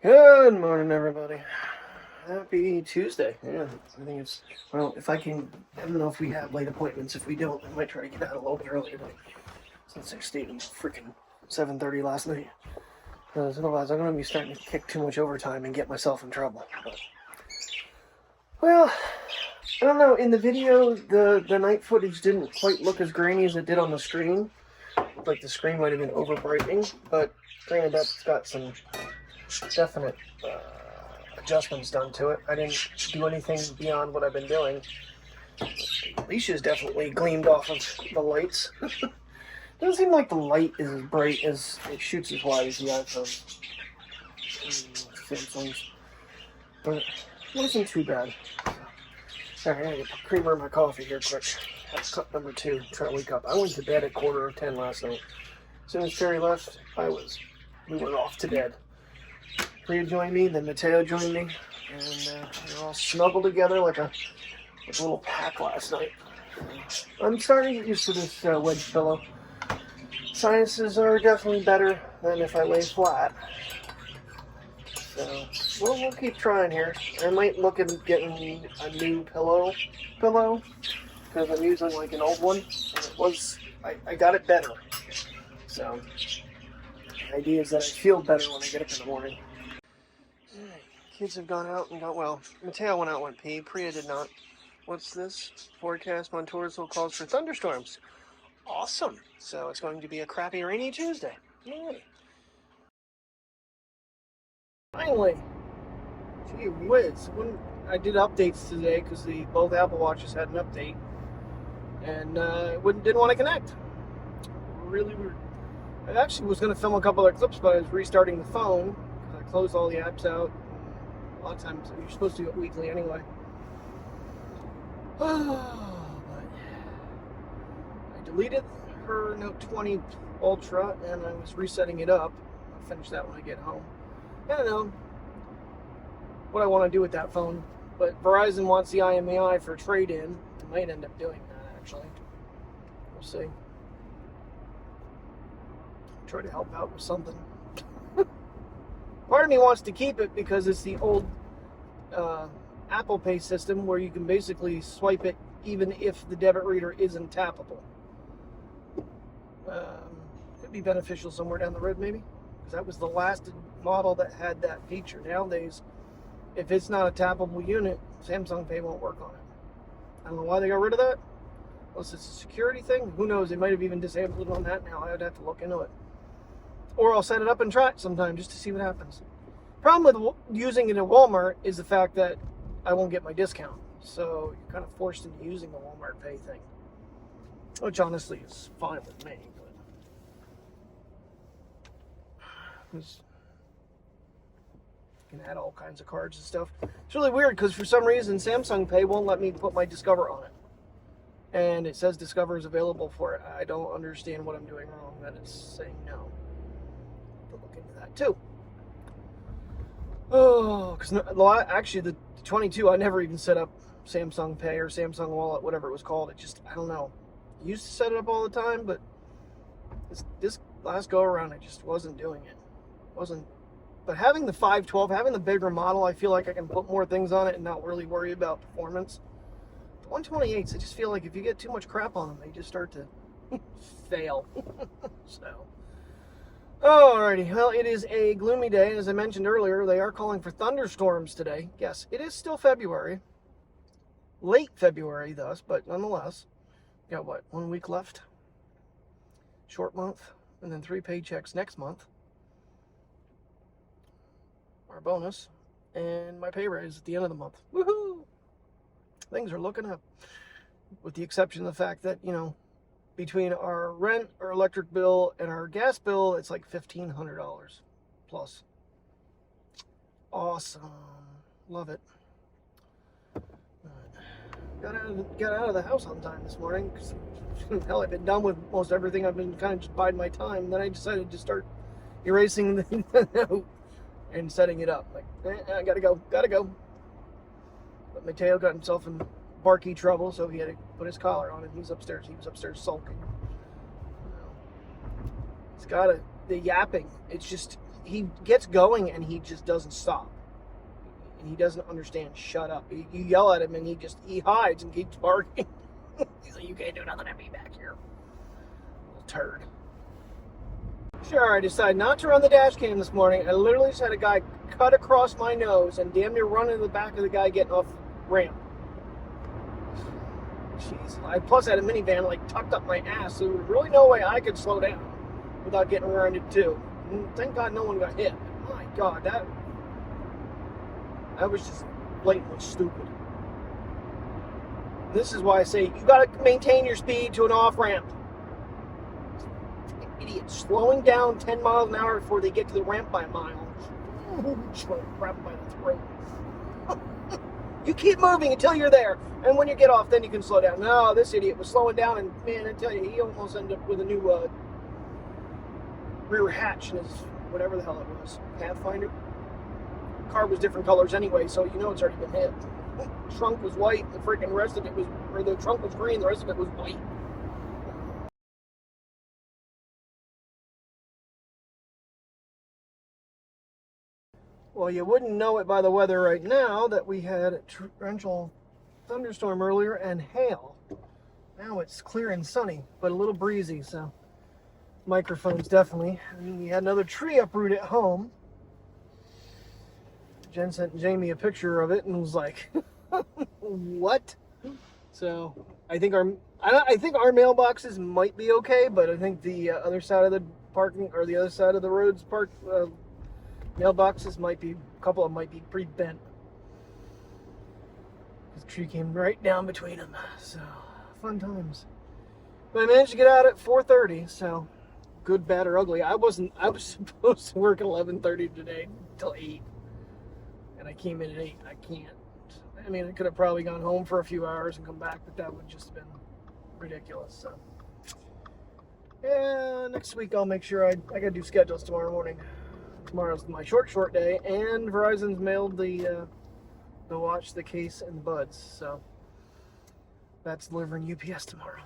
Good morning, everybody. Happy Tuesday. Yeah, I think it's, well, if I can, I don't know if we have late appointments. If we don't, I might try to get out a little bit earlier today. Since I stayed until freaking 7:30 last night. Because otherwise I'm going to be starting to kick too much overtime and get myself in trouble. But, well, I don't know. In the video, the night footage didn't quite look as grainy as it did on the screen. Like the screen might have been over brightening, but granted, that's got some definite adjustments done to it. I didn't do anything beyond what I've been doing. The leashes definitely gleamed off of the lights. Doesn't seem like the light is as bright as it shoots as wide as the iPhone. Samsung's. But it wasn't too bad. Alright, I gotta get the creamer in my coffee here quick. That's cup number 2. Try to wake up. I went to bed at 9:45 last night. As soon as Terry left, we were off to bed. Priya joined me, then Mateo joined me, and we were all snuggled together like a little pack last night. I'm starting to get used to this wedge pillow. Sinuses are definitely better than if I lay flat. So, we'll keep trying here. I might look at getting a new pillow, because I'm using like an old one, and I got it better. So, the idea is that I feel better when I get up in the morning. Kids have gone out and well, Mateo went out and went pee. Priya did not. What's this? Forecast Montourzo calls for thunderstorms. Awesome. So it's going to be a crappy rainy Tuesday. Yay. Finally. Gee whiz. I did updates today because both Apple Watches had an update. And didn't want to connect. Really weird. I actually was going to film a couple other clips, but I was restarting the phone because I closed all the apps out. A lot of times you're supposed to do it weekly anyway. But I deleted her Note 20 Ultra and I was resetting it up. I'll finish that when I get home. I don't know what I want to do with that phone, but Verizon wants the IMEI for trade-in. I might end up doing that actually. We'll see. Try to help out with something. Part of me wants to keep it because it's the old Apple Pay system where you can basically swipe it even if the debit reader isn't tappable. Could be beneficial somewhere down the road maybe, because that was the last model that had that feature. Nowadays, if it's not a tappable unit, Samsung Pay won't work on it. I don't know why they got rid of that. Unless it's a security thing. Who knows? They might have even disabled it on that now. I'd have to look into it. Or I'll set it up and try it sometime just to see what happens. Problem with using it at Walmart is the fact that I won't get my discount. So you're kind of forced into using the Walmart Pay thing. Which honestly is fine with me. But you can add all kinds of cards and stuff. It's really weird because for some reason Samsung Pay won't let me put my Discover on it. And it says Discover is available for it. I don't understand what I'm doing wrong that it's saying no. Look into that too. Oh, because actually the 22, I never even set up Samsung Pay or Samsung Wallet, whatever it was called. It just, I don't know. I used to set it up all the time, but this last go around, I just wasn't doing it. But having the 512, having the bigger model, I feel like I can put more things on it and not really worry about performance. The 128s, I just feel like if you get too much crap on them, they just start to fail. So. Alrighty, well, it is a gloomy day. As I mentioned earlier, they are calling for thunderstorms today. Yes, it is still February. Late February, thus, but nonetheless. Got what, 1 week left? Short month, and then 3 paychecks next month. Our bonus, and my pay raise at the end of the month. Woohoo! Things are looking up. With the exception of the fact that, between our rent, our electric bill, and our gas bill, it's like $1,500 plus. Awesome. Love it. Got out of the house on time this morning. Cause, hell, I've been done with most everything. I've been kind of just biding my time. And then I decided to start erasing the note and setting it up. Like, I gotta go. But Mateo got himself in barky trouble, so he had to put his collar on, and he's upstairs. He was upstairs sulking. He's got the yapping. It's just he gets going and he just doesn't stop. And he doesn't understand. Shut up. You yell at him and he hides and keeps barking. He's like, you can't do nothing at me back here. Little turd. Sure, I decided not to run the dash cam this morning. I literally just had a guy cut across my nose and damn near run into the back of the guy getting off ramp. Jeez. Plus I had a minivan like tucked up my ass, so there was really no way I could slow down without getting rear-ended too. And thank God no one got hit. My God, that was just blatantly stupid. This is why I say you gotta maintain your speed to an off-ramp. Idiot slowing down 10 miles an hour before they get to the ramp by a mile. Grab him by the throat. You keep moving until you're there, and when you get off, then you can slow down. No, this idiot was slowing down, and man, I tell you, he almost ended up with a new rear hatch in his whatever the hell it was, Pathfinder. Car was different colors anyway, so you know it's already been hit. Trunk was white, the freaking rest of it was, or the trunk was green, the rest of it was white. Well, you wouldn't know it by the weather right now that we had a torrential thunderstorm earlier and hail. Now it's clear and sunny, but a little breezy, so microphones definitely. And we had another tree uproot at home. Jen sent Jamie a picture of it and was like, what? So I think our mailboxes might be okay, but I think the other side of the parking, or the other side of the roads mailboxes might be, a couple of them might be pretty bent. The tree came right down between them, so fun times. But I managed to get out at 4:30, so good, bad, or ugly. I was supposed to work at 11:30 today till 8, and I came in at 8. I can't. I mean, I could have probably gone home for a few hours and come back, but that would just have been ridiculous. So yeah, next week I'll make sure I gotta do schedules tomorrow morning. Tomorrow's my short day, and Verizon's mailed the watch, the case, and the buds, so that's delivering UPS tomorrow.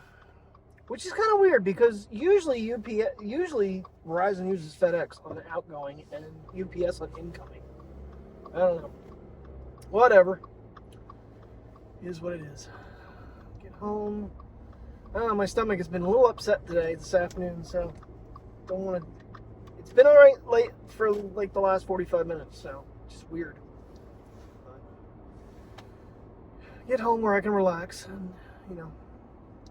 Which is kind of weird because usually Verizon uses FedEx on the outgoing and UPS on incoming. I don't know. Whatever. It is what it is. Get home. I don't know, my stomach has been a little upset today, this afternoon, so don't want to. It's been alright late for like the last 45 minutes, so just weird. But get home where I can relax and, you know,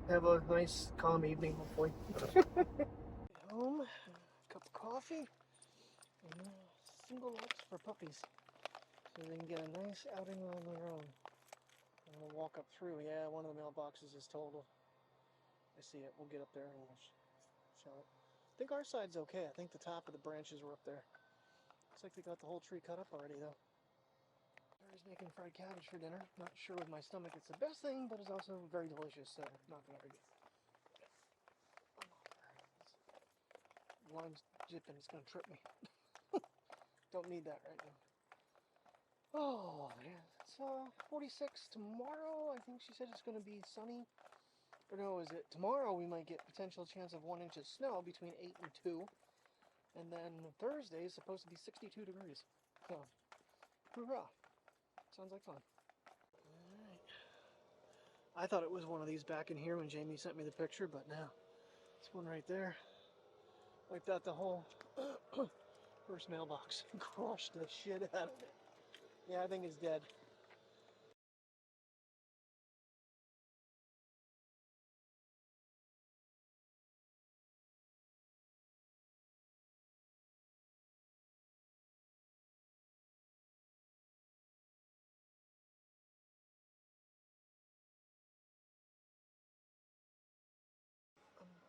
have a nice, calm evening, hopefully. Get home, cup of coffee, and single lights for puppies, so they can get a nice outing on their own. I'm gonna walk up through. Yeah, one of the mailboxes is total. I see it. We'll get up there and we'll show it. I think our side's okay. I think the top of the branches were up there. Looks like they got the whole tree cut up already, though. Barry's making fried cabbage for dinner. Not sure with my stomach it's the best thing, but it's also very delicious, so not gonna argue. The lime's jipping. It's gonna trip me. Don't need that right now. Oh, man. It's 46 tomorrow. I think she said it's gonna be sunny. Or no, is it tomorrow we might get potential chance of 1 inch of snow between 8 and 2. And then Thursday is supposed to be 62 degrees. So, hoorah. Sounds like fun. Alright. I thought it was one of these back in here when Jamie sent me the picture, but no. It's one right there. Wiped out the whole first mailbox. Crushed the shit out of it. Yeah, I think it's dead.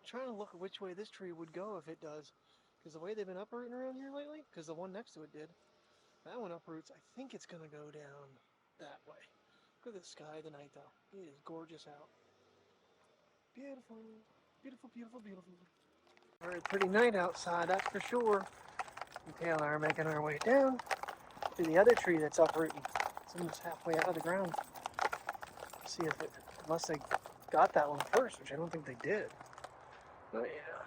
Trying to look at which way this tree would go if it does, because the way they've been uprooting around here lately, because the one next to it did, that one uproots. I think it's gonna go down that way. Look at the sky tonight, though. It is gorgeous out. Beautiful, beautiful, beautiful, beautiful. Very pretty night outside, that's for sure. And Taylor and I are making our way down to the other tree that's uprooting. It's almost halfway out of the ground. Let's see if it, unless they got that one first, which I don't think they did. Oh yeah,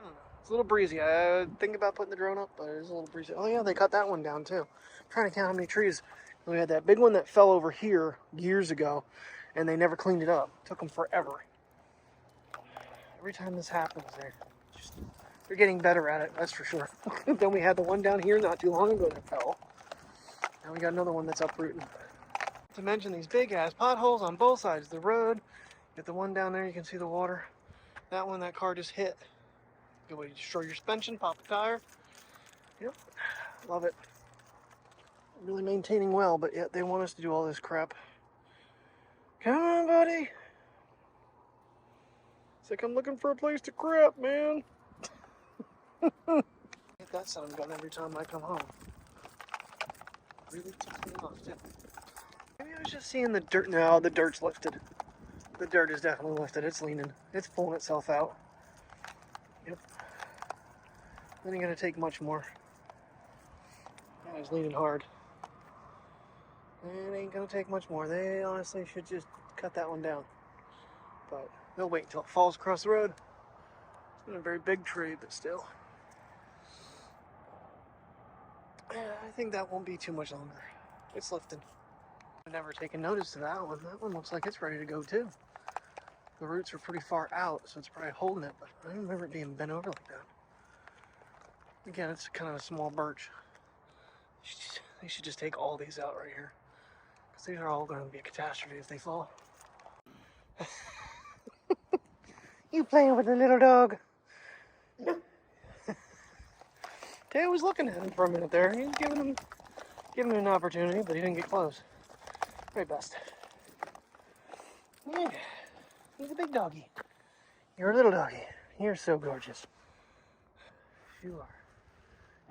I don't know. It's a little breezy. I think about putting the drone up, but it's a little breezy. Oh yeah, they cut that one down too. I'm trying to count how many trees. We had that big one that fell over here years ago, and they never cleaned it up. It took them forever. Every time this happens, they're getting better at it, that's for sure. Then we had the one down here not too long ago that fell. Now we got another one that's uprooting. To mention these big ass potholes on both sides of the road. Get the one down there, you can see the water. That one, that car just hit. Good way to destroy your suspension, pop a tire. Yep, love it. Really maintaining well, but yet they want us to do all this crap. Come on, buddy. It's like I'm looking for a place to crap, man. Get that son of a gun every time I come home. Really ticks me off, too. Maybe I was just seeing the dirt. No, the dirt's lifted. The dirt is definitely lifted. It's leaning. It's pulling itself out. Yep. It ain't gonna take much more. I was leaning hard. It ain't gonna take much more. They honestly should just cut that one down. But they'll wait until it falls across the road. It's not a very big tree, but still. Yeah, I think that won't be too much longer. It's lifting. I've never taken notice of that one. That one looks like it's ready to go too. The roots are pretty far out, so it's probably holding it, but I don't remember it being bent over like that. Again, it's kind of a small birch. They should just take all these out right here, because these are all going to be a catastrophe if they fall. You playing with the little dog? Tay was looking at him for a minute there. He was giving him an opportunity, but he didn't get close. Very best. Yeah, he's a big doggy. You're a little doggy. You're so gorgeous. You are.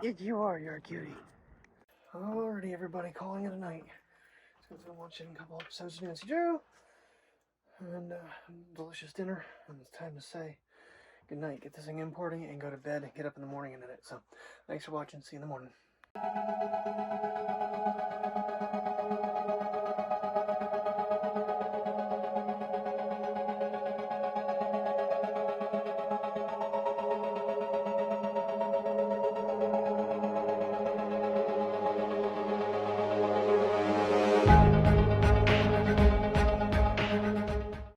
Yes, you are. You're a cutie. Alrighty, everybody, calling it a night. Since I'm watching a couple episodes of Nancy Drew and delicious dinner, and it's time to say good night. Get this thing importing and go to bed and get up in the morning in a minute. So, thanks for watching. See you in the morning.